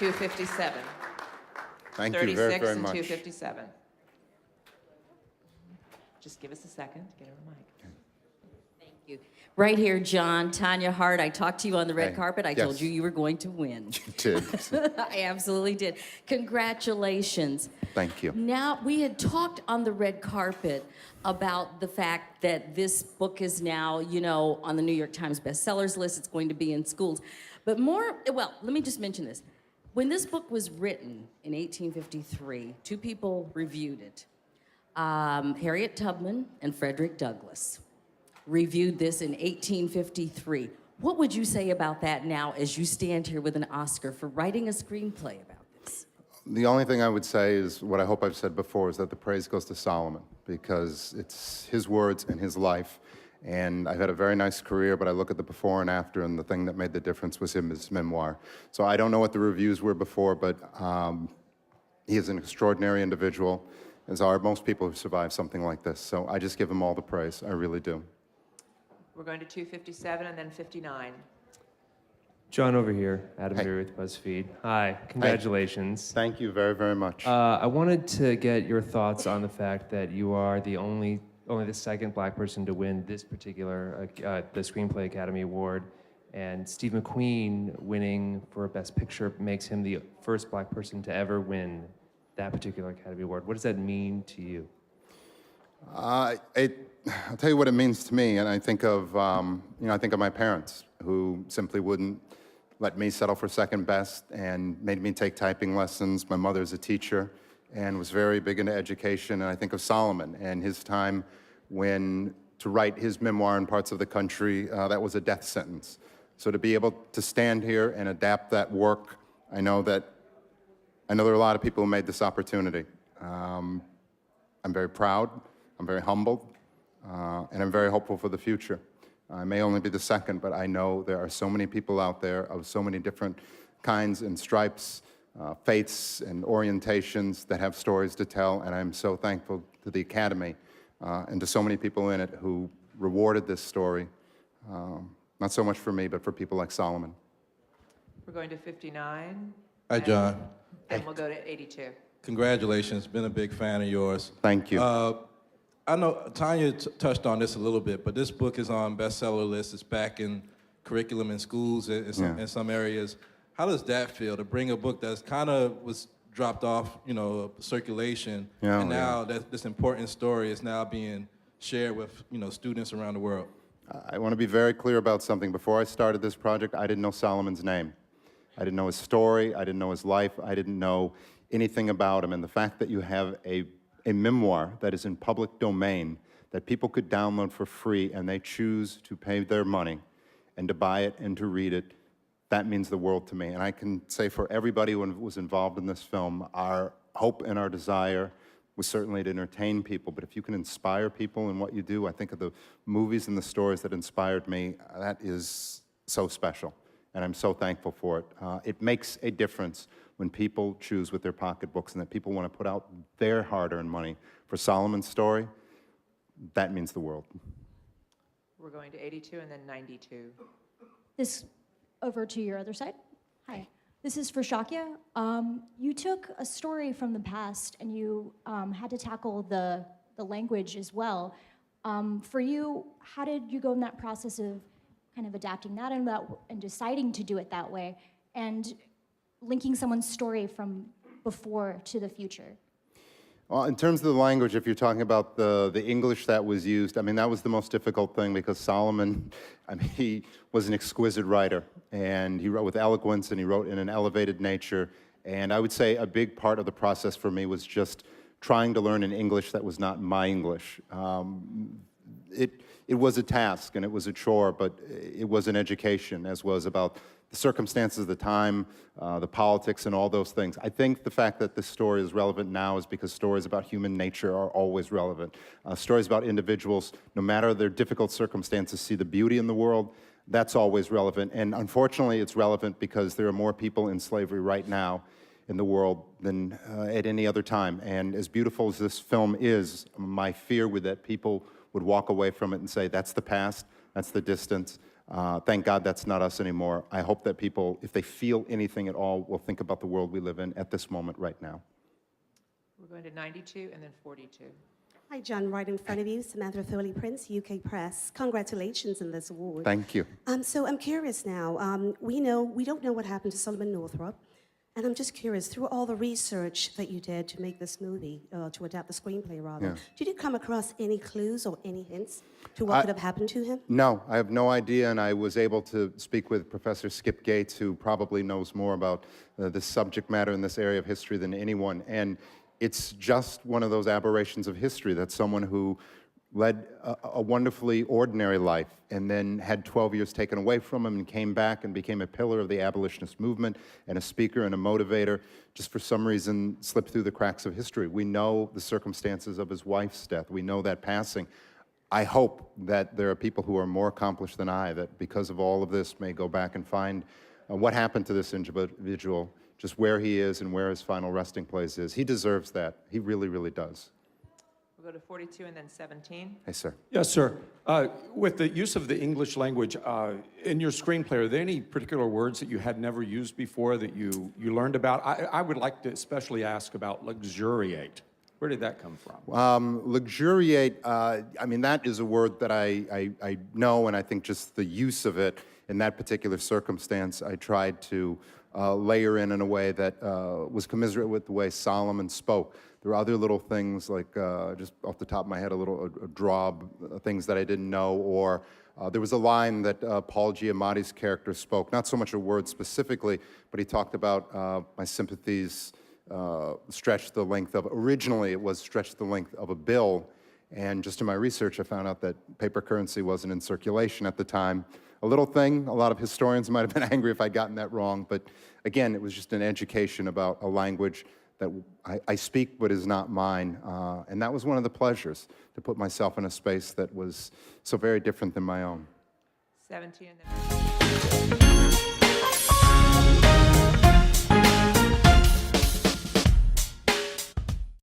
257. Thank you 36 very, very and much. 257. Just give us a second to get her a mic. Thank you. Right here, John, Tanya Hart, I talked to you on the red Hey, carpet. I yes. told you you were going to win. You did. I absolutely did. Congratulations. Thank you. Now, we had talked on the red carpet about the fact that this book is now, you know, on the New York Times bestsellers list. It's going to be in schools. But well, let me just mention this. When this book was written in 1853, two people reviewed it. Harriet Tubman and Frederick Douglass reviewed this in 1853. What would you say about that now as you stand here with an Oscar for writing a screenplay about this? The only thing I would say is what I hope I've said before, is that the praise goes to Solomon, because it's his words and his life. And I've had a very nice career, but I look at the before and after, and the thing that made the difference was his memoir. So I don't know what the reviews were before, but he is an extraordinary individual, as are most people who survive something like this. So I just give him all the praise. I really do. We're going to 257 and then 59. John over here, Adam Hey. Berry with BuzzFeed. Hi, congratulations. Thank you very, very much. I wanted to get your thoughts on the fact that you are the only the second black person to win this particular, the Screenplay Academy Award, and Steve McQueen winning for Best Picture makes him the first black person to ever win that particular Academy Award. What does that mean to you? I'll tell you what it means to me, and I think of, I think of my parents, who simply wouldn't let me settle for second best and made me take typing lessons. My mother's a teacher and was very big into education. And I think of Solomon and his time when to write his memoir in parts of the country, that was a death sentence. So to be able to stand here and adapt that work, I know there are a lot of people who made this opportunity. I'm very proud, I'm very humbled, and I'm very hopeful for the future. I may only be the second, but I know there are so many people out there of so many different kinds and stripes, faiths and orientations that have stories to tell, and I'm so thankful to the Academy and to so many people in it who rewarded this story, not so much for me, but for people like Solomon. We're going to 59. Hi, John. And we'll go to 82. Congratulations. Been a big fan of yours. Thank you. I know Tanya touched on this a little bit, but this book is on bestseller lists. It's back in curriculum in schools in some areas. How does that feel to bring a book that's kind of was dropped off, circulation, and now that this important story is now being shared with, students around the world? I want to be very clear about something. Before I started this project, I didn't know Solomon's name. I didn't know his story. I didn't know his life. I didn't know anything about him. And the fact that you have a memoir that is in public domain that people could download for free and they choose to pay their money and to buy it and to read it, that means the world to me. And I can say for everybody who was involved in this film, our hope and our desire was certainly to entertain people, but if you can inspire people in what you do, I think of the movies and the stories that inspired me, that is so special, and I'm so thankful for it. It makes a difference when people choose with their pocketbooks and that people want to put out their hard-earned money for Solomon's story. That means the world. We're going to 82 and then 92. This over to your other side. Hi. This is for Shakya. You took a story from the past and you had to tackle the language as well. For you, how did you go in that process of kind of adapting that and deciding to do it that way and linking someone's story from before to the future? Well, in terms of the language, if you're talking about the English that was used, I mean, that was the most difficult thing because Solomon, he was an exquisite writer, and he wrote with eloquence, and he wrote in an elevated nature, and I would say a big part of the process for me was just trying to learn an English that was not my English. It was a task, and it was a chore, but it was an education, as was about the circumstances of the time, the politics, and all those things. I think the fact that this story is relevant now is because stories about human nature are always relevant. Stories about individuals, no matter their difficult circumstances, see the beauty in the world. That's always relevant. And unfortunately, it's relevant because there are more people in slavery right now in the world than at any other time. And as beautiful as this film is, my fear was that people would walk away from it and say, that's the past, that's the distance. Thank God that's not us anymore. I hope that people, if they feel anything at all, will think about the world we live in at this moment right now. We're going to 92 and then 42. Hi, John, right in front of you, Samantha Foley Prince, UK Press. Congratulations on this award. Thank you. So I'm curious now. We don't know what happened to Solomon Northrop, and I'm just curious, through all the research that you did to make this movie, to adapt the screenplay rather, did you come across any clues or any hints to what could have happened to him? No, I have no idea, and I was able to speak with Professor Skip Gates, who probably knows more about this subject matter in this area of history than anyone, and it's just one of those aberrations of history that someone who led a wonderfully ordinary life and then had 12 years taken away from him and came back and became a pillar of the abolitionist movement and a speaker and a motivator, just for some reason slipped through the cracks of history. We know the circumstances of his wife's death. We know that passing. I hope that there are people who are more accomplished than I that because of all of this may go back and find what happened to this individual, just where he is and where his final resting place is. He deserves that. He really, really does. We'll go to 42 and then 17. Hey, sir. Yes, sir. With the use of the English language in your screenplay, are there any particular words that you had never used before that you learned about? I would like to especially ask about luxuriate. Where did that come from? Luxuriate, I mean, that is a word that I know, and I think just the use of it in that particular circumstance, I tried to layer in a way that was commiserate with the way Solomon spoke. There were other little things like, just off the top of my head, a draw, things that I didn't know, or there was a line that Paul Giamatti's character spoke, not so much a word specifically, but he talked about my sympathies stretched the length of, originally it was stretched the length of a bill, and just in my research I found out that paper currency wasn't in circulation at the time. A little thing, a lot of historians might have been angry if I'd gotten that wrong, but again, it was just an education about a language that I speak but is not mine, and that was one of the pleasures, to put myself in a space that was so very different than my own. 17 and then